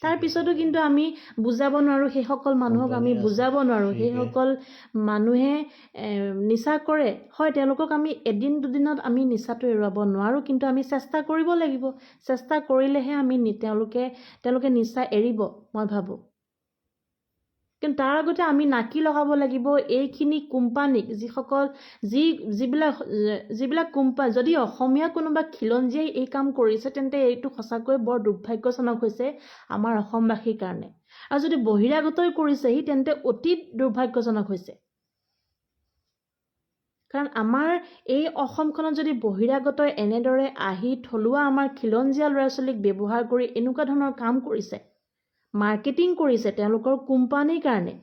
[SPEAKER 1] তাৰ পিছতো কিন্তু আমি বুজাব নোৱাৰোঁ, সেইসকল মানুহক আমি বুজাব নোৱাৰোঁ। সেইসকল মানুহে নিচা কৰে, হয় তেওঁলোকক আমি এদিন দুদিনত আমি নিচাটো এৰুৱাব নোৱাৰোঁ, কিন্তু আমি চেষ্টা কৰিব লাগিব। চেষ্টা কৰিলেহে তেওঁলোকে নিচা এৰিব, মই ভাবোঁ। কিন্তু তাৰ আগতে আমি নাকি লগাব লাগিব এইখিনি কোম্পানীক, যিবিলাক কোম্পানী, যদি অসমীয়া কোনোবা খিলঞ্জীয়াই এই কাম কৰিছে, তেন্তে এইটো সঁচাকৈ বৰ দুৰ্ভাগ্যজনক হৈছে আমাৰ অসমবাসীৰ কাৰণে। আৰু যদি বহিৰাগতই কৰিছেহি, তেন্তে অতি দুৰ্ভাগ্যজনক হৈছে। কাৰণ আমাৰ এই অসমখনত যদি বহিৰাগতই এনেদৰে আহি থলুৱা আমাৰ খিলঞ্জীয়া ল'ৰা ছোৱালীক ব্যৱহাৰ কৰি এনেকুৱা ধৰণৰ কাম কৰিছে, মাৰ্কেটিং কৰিছে তেওঁলোকৰ কোম্পানীৰ কাৰণে,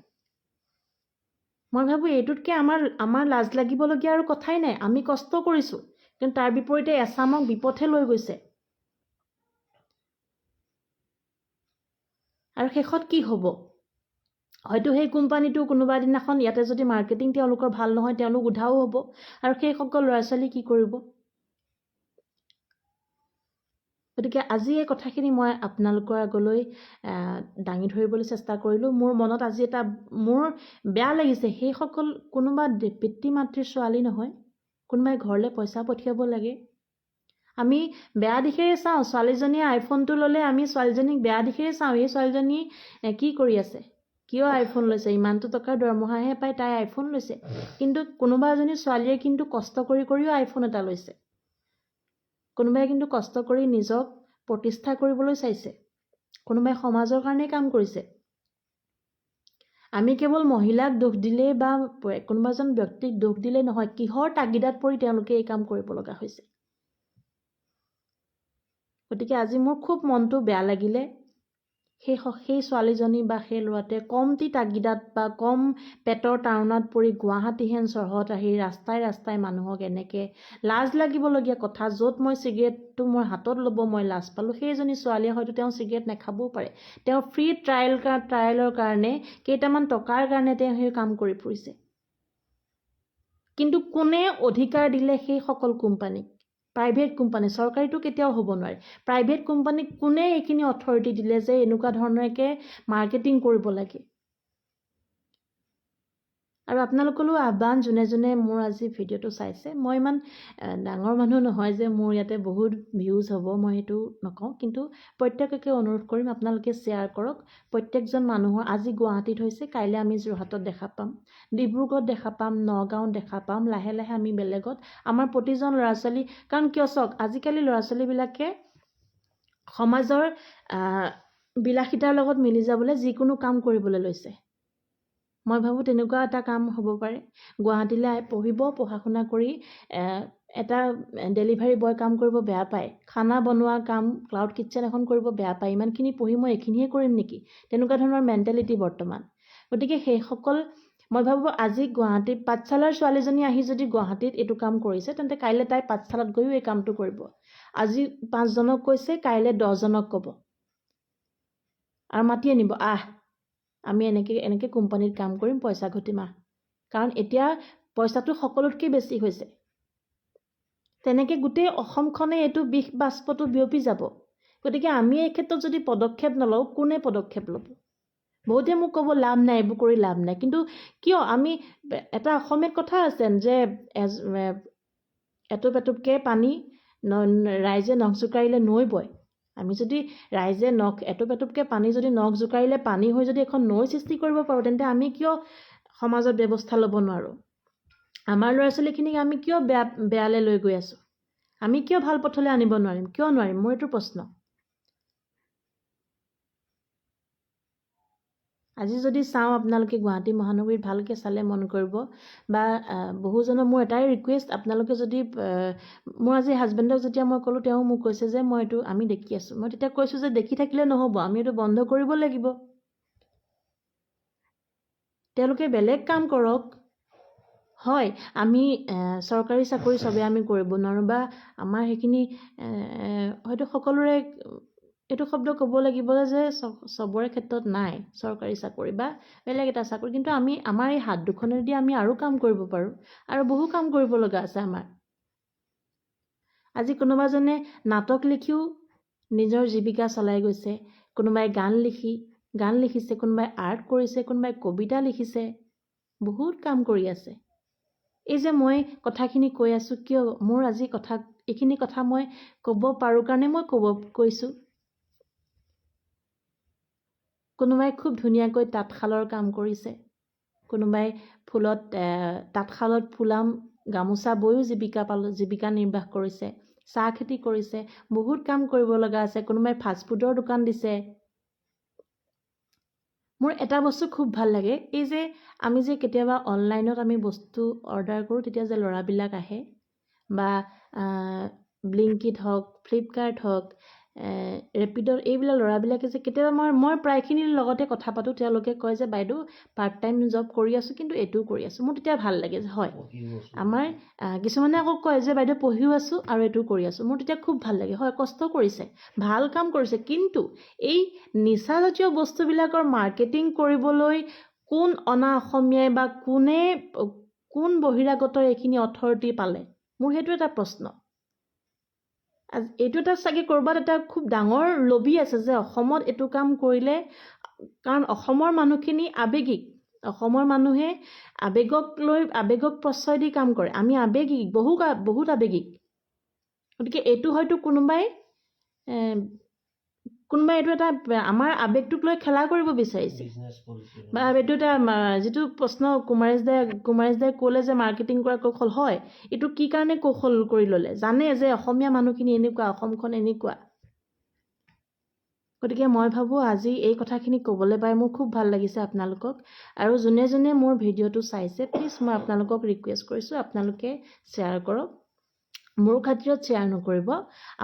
[SPEAKER 1] মই ভাবোঁ এইটোতকৈ আমাৰ লাজ লাগিবলগীয়া আৰু কথাই নাই। আমি কষ্ট কৰিছোঁ, কিন্তু তাৰ বিপৰীতে এচামক বিপথে লৈ গৈছে। আৰু শেষত কি হ'ব? হয়তো সেই কোম্পানীটো কোনোবা দিনাখন ইয়াতে যদি মাৰ্কেটিং তেওঁলোকৰ ভাল নহয়, তেওঁলোক উধাও হ'ব। আৰু সেইসকল ল'ৰা ছোৱালী কি কৰিব? গতিকে আজি এই কথাখিনি মই আপোনালোকৰ আগলৈ দাঙি ধৰিবলৈ চেষ্টা কৰিলোঁ। মোৰ মনত আজি মোৰ বেয়া লাগিছে, সেইসকল কোনোবা পিতৃ মাতৃৰ ছোৱালী নহয়, কোনোবাই ঘৰলৈ পইচা পঠিয়াব লাগে। আমি বেয়া দিশেৰে চাওঁ, ছোৱালীজনীয়ে আইফোনটো ল'লে আমি ছোৱালীজনীক বেয়া দিশেৰে চাওঁ। এই ছোৱালীজনী কি কৰি আছে, কিয় আইফোন লৈছে, ইমানটো টকাৰ দৰমহাহে পাই তাই আইফোন লৈছে। কিন্তু কোনোবা এজনী ছোৱালীয়ে কিন্তু কষ্ট কৰিও আইফোন এটা লৈছে। কোনোবাই কিন্তু কষ্ট কৰি নিজক প্ৰতিষ্ঠা কৰিবলৈ চাইছে, কোনোবাই সমাজৰ কাৰণে কাম কৰিছে। আমি কেৱল মহিলাক দোষ দিলেই বা কোনোবা এজন ব্যক্তিক দোষ দিলেই নহয়, কিহৰ তাগিদাত পৰি তেওঁলোকে এই কাম কৰিব লগা হৈছে। গতিকে আজি মোৰ খুব মনটো বেয়া লাগিলে সেই ছোৱালীজনী বা সেই ল'ৰাটোৱে কমটি তাগিদাত বা কম পেটৰ তাৰণাত পৰি গুৱাহাটীহেন চহৰত আহি ৰাস্তাই ৰাস্তাই মানুহক এনেকৈ লাজ লাগিবলগীয়া কথা, য'ত মই চিগাৰেটটো মোৰ হাতত ল'ব মই লাজ পালোঁ, সেইজনী ছোৱালীয়ে হয়তো তেওঁ চিগাৰেট নাখাবও পাৰে। তেওঁ ফ্ৰী ট্ৰায়েলৰ কাৰণে কেইটামান টকাৰ কাৰণে তেওঁ সেই কাম কৰি ফুৰিছে। কিন্তু কোনে অধিকাৰ দিলে সেইসকল কোম্পানীক? প্ৰাইভেট কোম্পানী, চৰকাৰীটো কেতিয়াও হ'ব নোৱাৰে। প্ৰাইভেট কোম্পানীক কোনে এইখিনি অথৰিটি দিলে যে এনেকুৱা ধৰণৰকৈ মাৰ্কেটিং কৰিব লাগে? আৰু আপোনালোকলৈও আহ্বান, যোনে যোনে মোৰ আজি ভিডিঅ'টো চাইছে, মই ইমান ডাঙৰ মানুহ নহয় যে মোৰ ইয়াতে বহুত ভিউজ হ'ব, মই সেইটো নকওঁ। কিন্তু প্ৰত্যেককে অনুৰোধ কৰিম আপোনালোকে শ্বেয়াৰ কৰক। প্ৰত্যেকজন মানুহৰ আজি গুৱাহাটীত হৈছে, কাইলৈ আমি যোৰহাটত দেখা পাম, ডিব্ৰুগড়ত দেখা পাম, নগাঁৱত দেখা পাম, লাহে লাহে আমি বেলেগত। আমাৰ প্ৰতিজন ল'ৰা ছোৱালী, কাৰণ কিয় চাওক, আজিকালি ল'ৰা ছোৱালীবিলাকে সমাজৰ বিলাসিতাৰ লগত মিলি যাবলৈ যিকোনো কাম কৰিবলৈ লৈছে। মই ভাবোঁ তেনেকুৱা এটা কাম হ'ব পাৰে। গুৱাহাটীলৈ পঢ়িব, পঢ়া শুনা কৰি এটা ডেলিভাৰী বয় কাম কৰিব বেয়া পায়, খানা বনোৱা কাম ক্লাউড কিটচেন এখন কৰিব বেয়া পায়, ইমানখিনি পঢ়ি মই এইখিনিয়ে কৰিম নেকি, তেনেকুৱা ধৰণৰ মেণ্টেলিটি বৰ্তমান। গতিকে সেইসকল, মই ভাবোঁ আজি গুৱাহাটীত পাঠশালাৰ ছোৱালীজনী আহি যদি গুৱাহাটীত এইটো কাম কৰিছে, তেন্তে কাইলৈ তাই পাঠশালাত গৈও এই কামটো কৰিব। আজি 5জনক কৈছে, কাইলৈ 10জনক ক'ব আৰু মাতি আনিব, আমি এনেকৈ কোম্পানীত কাম কৰিম, পইচা ঘটিম আহ। কাৰণ এতিয়া পইচাটো সকলোতকৈ বেছি হৈছে। তেনেকৈ গোটেই অসমখনে এইটো বিষ বাষ্পটো বিয়পি যাব। গতিকে আমি এই ক্ষেত্ৰত যদি পদক্ষেপ নলওঁ, কোনে পদক্ষেপ ল'ব? বহুতে মোক ক'ব লাভ নাই, এইবোৰ কৰি লাভ নাই। কিন্তু কিয়? আমি এটা অসমীয়াত কথা আছে যে এটুপ এটুপকৈ পানী ৰাইজে নখ জোকাৰিলে নৈ বয়। আমি যদি ৰাইজে এটুপ এটুপকৈ পানী যদি নখ জোকাৰিলে পানী হৈ যদি এখন নৈ সৃষ্টি কৰিব পাৰোঁ, তেন্তে আমি কিয় সমাজত ব্যৱস্থা ল'ব নোৱাৰোঁ? আমাৰ ল'ৰা ছোৱালীখিনিক আমি কিয় বেয়ালৈ লৈ গৈ আছোঁ? আমি কিয় ভাল পথলৈ আনিব নোৱাৰিম? কিয় নোৱাৰিম? মোৰ এইটো প্ৰশ্ন। আজি যদি চাওঁ, আপোনালোকে গুৱাহাটী মহানগৰীত ভালকৈ চালে মন কৰিব, বা বহুজনৰ মোৰ এটাই ৰিকুৱেষ্ট, আপোনালোকে যদি মোৰ আজি হাজবেণ্ডক যেতিয়া মই ক'লোঁ, তেওঁ মোক কৈছে যে আমি দেখি আছোঁ। মই তেতিয়া কৈছোঁ যে দেখি থাকিলে নহ'ব, আমি এইটো বন্ধ কৰিব লাগিব। তেওঁলোকে বেলেগ কাম কৰক। হয়, আমি চৰকাৰী চাকৰি চবেই আমি কৰিব নোৱাৰোঁ, বা আমাৰ সেইখিনি হয়তো সকলোৰে এইটো শব্দ ক'ব লাগিব যে চবৰে ক্ষেত্ৰত নাই চৰকাৰী চাকৰি বা বেলেগ এটা চাকৰি। কিন্তু আমাৰ এই হাত দুখনেদি আমি আৰু কাম কৰিব পাৰোঁ, আৰু বহু কাম কৰিব লগা আছে আমাৰ। আজি কোনোবাজনে নাটক লিখিও নিজৰ জীৱিকা চলাই গৈছে, কোনোবাই গান লিখিছে, কোনোবাই আৰ্ট কৰিছে, কোনোবাই কবিতা লিখিছে, বহুত কাম কৰি আছে। এই যে মই কথাখিনি কৈ আছোঁ, কিয় মোৰ আজি এইখিনি কথা মই ক'ব পাৰোঁ কাৰণে মই কৈছোঁ। কোনোবাই খুব ধুনীয়াকৈ তাঁতশালৰ কাম কৰিছে, কোনোবাই তাঁতশালত ফুলাম গামোচা বৈও জীৱিকা নিৰ্বাহ কৰিছে, চাহ খেতি কৰিছে, বহুত কাম কৰিব লগা আছে। কোনোবাই ফাষ্টফুডৰ দোকান দিছে, মোৰ এটা বস্তু খুব ভাল লাগে, এই যে আমি যে কেতিয়াবা অনলাইনত আমি বস্তু অৰ্ডাৰ কৰোঁ, তেতিয়া যে ল'ৰাবিলাক আহে বা ব্লিংকিট হওক, ফ্লিপকাৰ্ট হওক, ৰেপিডত, এইবিলাক ল'ৰাবিলাকে যে কেতিয়াবা মই প্ৰায়খিনিৰ লগতে কথা পাতোঁ, তেওঁলোকে কয় যে বাইদেউ পাৰ্ট টাইম জব কৰি আছোঁ, কিন্তু এইটোও কৰি আছোঁ। মোৰ তেতিয়া ভাল লাগে যে হয়, আমাৰ কিছুমানে আকৌ কয় যে বাইদেউ পঢ়িও আছোঁ আৰু এইটোও কৰি আছোঁ। মোৰ তেতিয়া খুব ভাল লাগে, হয় কষ্ট কৰিছে, ভাল কাম কৰিছে, কিন্তু এই নিচাজাতীয় বস্তুবিলাকৰ মাৰ্কেটিং কৰিবলৈ কোন অনা অসমীয়াই বা কোন বহিৰাগত এইখিনি অথৰিটি পালে, মোৰ সেইটো এটা প্ৰশ্ন। এইটো এটা চাগে ক'ৰবাত এটা খুব ডাঙৰ লবি আছে যে অসমত এইটো কাম কৰিলে, কাৰণ অসমৰ মানুহখিনি আৱেগিক, অসমৰ মানুহে আৱেগক প্ৰশ্ৰয় দি কাম কৰে। আমি আৱেগিক, বহুত আৱেগিক। গতিকে এইটো হয়তো কোনোবাই এইটো এটা আমাৰ আৱেগটোক লৈ খেলা কৰিব বিচাৰিছে, বা এইটো এটা যিটো প্ৰশ্ন কুমাৰেশ দাই ক'লে যে মাৰ্কেটিং কৰা কৌশল, হয় এইটো কি কাৰণে কৌশল কৰি ল'লে, জানে যে অসমীয়া মানুহখিনি এনেকুৱা, অসমখন এনেকুৱা। গতিকে মই ভাবোঁ আজি এই কথাখিনি ক'বলৈ পাই মোৰ খুব ভাল লাগিছে আপোনালোকক। আৰু যোনে যোনে মোৰ ভিডিঅ'টো চাইছে, প্লিজ মই আপোনালোকক ৰিকুৱেষ্ট কৰিছোঁ, আপোনালোকে শ্বেয়াৰ কৰক। মোৰ খাতিৰত শ্বেয়াৰ নকৰিব,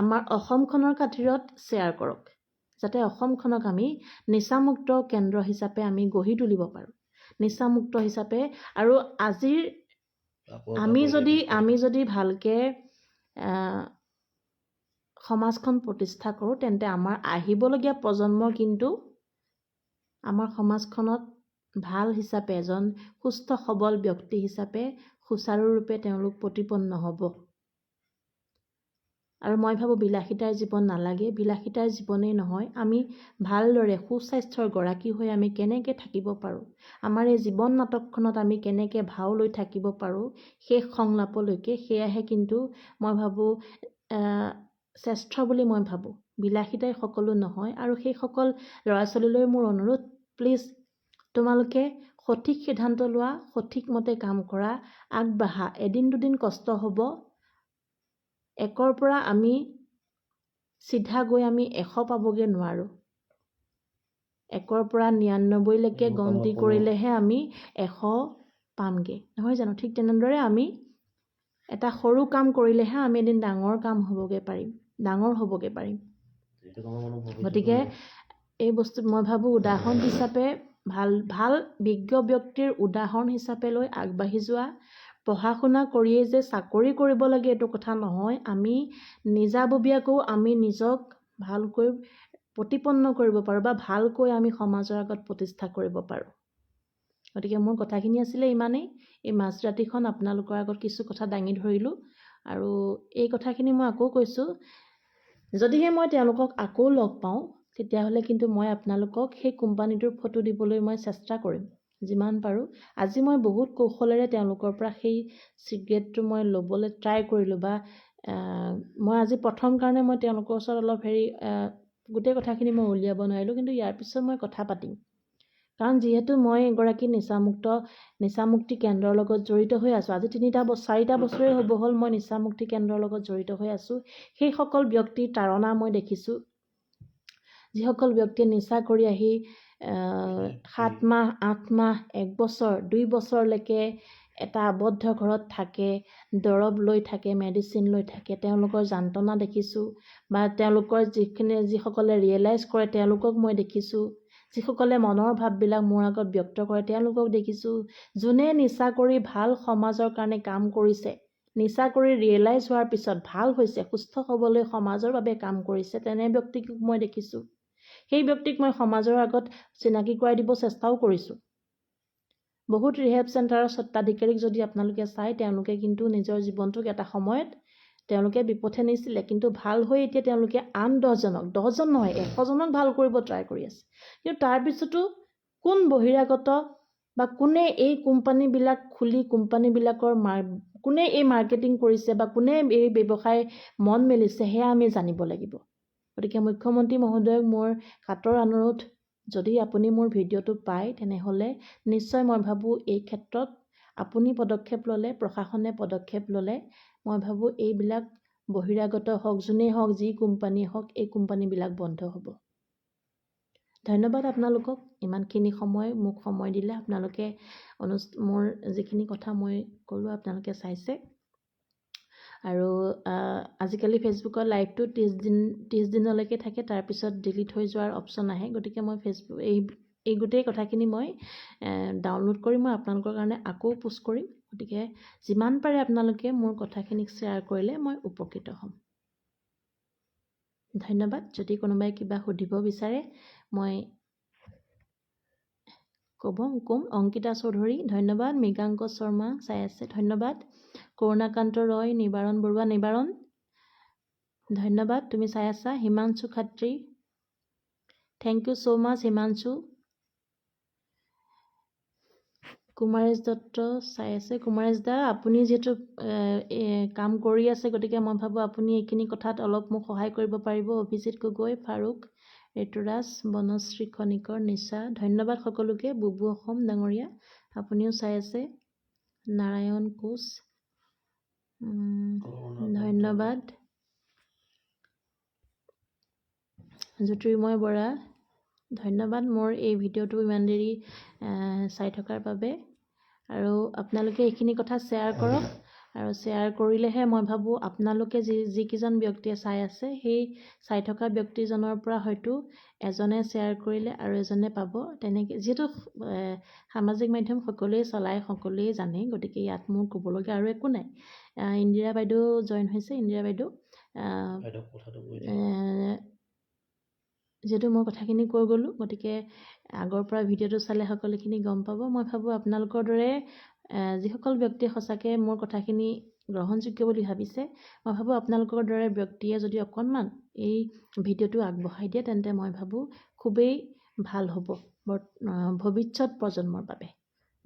[SPEAKER 1] আমাৰ অসমখনৰ খাতিৰত শ্বেয়াৰ কৰক, যাতে অসমখনক আমি নিচামুক্ত কেন্দ্ৰ হিচাপে আমি গঢ়ি তুলিব পাৰোঁ, নিচামুক্ত হিচাপে। আৰু আজিৰ আমি যদি ভালকৈ সমাজখন প্ৰতিষ্ঠা কৰোঁ, তেন্তে আমাৰ আহিবলগীয়া প্ৰজন্মৰ কিন্তু আমাৰ সমাজখনত ভাল হিচাপে, এজন সুস্থ সবল ব্যক্তি হিচাপে সুচাৰুৰূপে তেওঁলোক প্ৰতিপন্ন হ'ব। আৰু মই ভাবোঁ বিলাসিতাৰ জীৱন নালাগে, বিলাসিতাৰ জীৱনেই নহয়, আমি ভালদৰে সুস্বাস্থ্যৰ গৰাকী হৈ আমি কেনেকৈ থাকিব পাৰোঁ, আমাৰ এই জীৱন নাটকখনত আমি কেনেকৈ ভাও লৈ থাকিব পাৰোঁ শেষ সংলাপলৈকে, সেয়াহে কিন্তু মই ভাবোঁ শ্ৰেষ্ঠ বুলি মই ভাবোঁ। বিলাসিতাই সকলো নহয়। আৰু সেইসকল ল'ৰা ছোৱালীলৈ মোৰ অনুৰোধ, প্লিজ তোমালোকে সঠিক সিদ্ধান্ত লোৱা, সঠিকমতে কাম কৰা, আগবাঢ়া। এদিন দুদিন কষ্ট হ'ব, 1ৰ পৰা আমি চিধা গৈ আমি 100 পাবগৈ নোৱাৰোঁ। 1ৰ পৰা 99লৈকে গন্তি কৰিলেহে আমি 100 পামগৈ, নহয় জানো? ঠিক তেনেদৰে আমি এটা সৰু কাম কৰিলেহে আমি এদিন ডাঙৰ হ'বগৈ পাৰিম। গতিকে এই বস্তু মই ভাবোঁ উদাহৰণ হিচাপে, ভাল বিজ্ঞ ব্যক্তিৰ উদাহৰণ হিচাপে লৈ আগবাঢ়ি যোৱা। পঢ়া শুনা কৰিয়েই যে চাকৰি কৰিব লাগে এইটো কথা নহয়, আমি নিজাববীয়াকৈও আমি নিজক ভালকৈ প্ৰতিপন্ন কৰিব পাৰোঁ, বা ভালকৈ আমি সমাজৰ আগত প্ৰতিষ্ঠা কৰিব পাৰোঁ। গতিকে মোৰ কথাখিনি আছিলে ইমানেই। এই মাজৰাতিখন আপোনালোকৰ আগত কিছু কথা দাঙি ধৰিলোঁ। আৰু এই কথাখিনি মই আকৌ কৈছোঁ, যদিহে মই তেওঁলোকক আকৌ লগ পাওঁ, তেতিয়াহ'লে কিন্তু মই আপোনালোকক সেই কোম্পানীটোৰ ফটো দিবলৈ মই চেষ্টা কৰিম যিমান পাৰোঁ। আজি মই বহুত কৌশলেৰে তেওঁলোকৰ পৰা সেই চিক্ৰেটটো মই ল'বলৈ ট্ৰাই কৰিলোঁ, বা মই আজি প্ৰথম কাৰণে মই তেওঁলোকৰ ওচৰত অলপ গোটেই কথাখিনি মই উলিয়াব নোৱাৰিলোঁ, কিন্তু ইয়াৰ পিছত মই কথা পাতিম। কাৰণ যিহেতু মই এগৰাকী নিচামুক্তি কেন্দ্ৰৰ লগত জড়িত হৈ আছোঁ, আজি 4টা বছৰেই হ'ব হ'ল মই নিচামুক্তি কেন্দ্ৰৰ লগত জড়িত হৈ আছোঁ। সেইসকল ব্যক্তিৰ তাৰণা মই দেখিছোঁ, যিসকল ব্যক্তিয়ে নিচা কৰি আহি 7 মাহ, 8 মাহ, 1 বছৰ, 2 বছৰলৈকে এটা আবদ্ধ ঘৰত থাকে, দৰৱ লৈ থাকে, মেডিচিন লৈ থাকে, তেওঁলোকৰ যান্ত্ৰণা দেখিছোঁ। বা তেওঁলোকৰ যিসকলে ৰিয়েলাইজ কৰে তেওঁলোকক মই দেখিছোঁ, যিসকলে মনৰ ভাৱবিলাক মোৰ আগত ব্যক্ত কৰে তেওঁলোকক দেখিছোঁ। যোনে নিচা কৰি ভাল সমাজৰ কাৰণে কাম কৰিছে, নিচা কৰি ৰিয়েলাইজ হোৱাৰ পিছত ভাল হৈছে, সুস্থ হ'বলৈ সমাজৰ বাবে কাম কৰিছে, তেনে ব্যক্তিক মই দেখিছোঁ। সেই ব্যক্তিক মই সমাজৰ আগত চিনাকি কৰাই দিব চেষ্টাও কৰিছোঁ। বহুত ৰিহেব চেণ্টাৰৰ স্বত্বাধিকাৰীক যদি আপোনালোকে চায়, তেওঁলোকে কিন্তু নিজৰ জীৱনটোক এটা সময়ত তেওঁলোকে বিপথে নিছিলে, কিন্তু ভাল হৈ এতিয়া তেওঁলোকে আন 10জন নহয় 100জনক ভাল কৰিব ট্ৰাই কৰি আছে। কিন্তু তাৰপিছতো কোন বহিৰাগত বা কোনে এই কোম্পানীবিলাক খুলি কোনে এই মাৰ্কেটিং কৰিছে বা কোনে এই ব্যৱসায় মন মেলিছে, সেয়া আমি জানিব লাগিব। গতিকে মুখ্যমন্ত্ৰী মহোদয়ক মোৰ কাতৰ অনুৰোধ, যদি আপুনি মোৰ ভিডিঅ'টো পায়, তেনেহ'লে নিশ্চয় মই ভাবোঁ এই ক্ষেত্ৰত আপুনি পদক্ষেপ ল'লে, প্ৰশাসনে পদক্ষেপ ল'লে, মই ভাবোঁ এইবিলাক বহিৰাগত হওক, যোনেই হওক, যি কোম্পানী হওক, এই কোম্পানীবিলাক বন্ধ হ'ব। ধন্যবাদ আপোনালোকক ইমানখিনি সময় মোক সময় দিলে। আপোনালোকে মোৰ যিখিনি কথা মই ক'লোঁ আপোনালোকে চাইছে। আৰু আজিকালি ফেচবুকৰ লাইভটো 30 দিনলৈকে থাকে, তাৰপিছত ডিলিট হৈ যোৱাৰ অপশ্যন আহে। গতিকে মই ফেচবুক এই গোটেই কথাখিনি মই ডাউনলোড কৰি মই আপোনালোকৰ কাৰণে আকৌ পোষ্ট কৰিম। গতিকে যিমান পাৰে আপোনালোকে মোৰ কথাখিনিক শ্বেয়াৰ কৰিলে মই উপকৃত হ'ম। ধন্যবাদ। যদি কোনোবাই কিবা সুধিব বিচাৰে মই ক'ম। অংকিতা চৌধুৰী ধন্যবাদ। মৃগাংক শৰ্মা চাই আছে ধন্যবাদ। কৰুণাকান্ত ৰয়, নিবাৰণ বৰুৱা ধন্যবাদ তুমি চাই আছা। Himanshu Khatri thank you so' মাছ হিমাংশু। কুমাৰেশ দত্ত চাই আছে। কুমাৰেশ দা আপুনি যিহেতু কাম কৰি আছে, গতিকে মই ভাবোঁ আপুনি এইখিনি কথাত অলপ মোক সহায় কৰিব পাৰিব। অভিজিত গগৈ, ফাৰুক, ঋতুৰাজ, বনশ্ৰী খনিকৰ, নিশা ধন্যবাদ সকলোকে। বুবু অসম ডাঙৰীয়া আপুনিও চাই আছে। নাৰায়ণ কোচ ধন্যবাদ। জ্যোতিৰ্ময় বৰা ধন্যবাদ মোৰ এই ভিডিঅ'টো ইমান দেৰি চাই থকাৰ বাবে। আৰু আপোনালোকে এইখিনি কথা শ্বেয়াৰ কৰক, আৰু শ্বেয়াৰ কৰিলেহে মই ভাবোঁ আপোনালোকে যিকেইজন ব্যক্তিয়ে চাই আছে সেই চাই থকা ব্যক্তিজনৰ পৰা হয়তো এজনে শ্বেয়াৰ কৰিলে আৰু এজনে পাব। তেনেকৈ যিহেতু সামাজিক মাধ্যম সকলোৱে চলায়, সকলোৱে জানে, গতিকে ইয়াত মোৰ ক'বলগীয়া আৰু একো নাই। ইন্দিৰা বাইদেউ জইন হৈছে। ইন্দিৰা বাইদেউ যিহেতু মই কথাখিনি কৈ গ'লোঁ, গতিকে আগৰ পৰা ভিডিঅ'টো চালে সকলোখিনি গম পাব। মই ভাবোঁ আপোনালোকৰ দৰে যিসকল ব্যক্তিয়ে সঁচাকৈ মোৰ কথাখিনি গ্ৰহণযোগ্য বুলি ভাবিছে, মই ভাবোঁ আপোনালোকৰ দৰে ব্যক্তিয়ে যদি অকণমান এই ভিডিঅ'টো আগবঢ়াই দিয়ে, তেন্তে মই ভাবোঁ খুবেই ভাল হ'ব ভৱিষ্যত প্ৰজন্মৰ বাবে।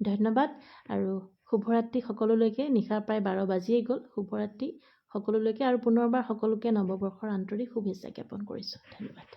[SPEAKER 1] ধন্যবাদ আৰু শুভৰাত্ৰি সকলোলৈকে। নিশা প্ৰায় 12 বাজিয়েই গ'ল। শুভৰাত্ৰি সকলোলৈকে আৰু পুনৰবাৰ সকলোকে নৱবৰ্ষৰ আন্তৰিক শুভেচ্ছা জ্ঞাপন কৰিছোঁ। ধন্যবাদ।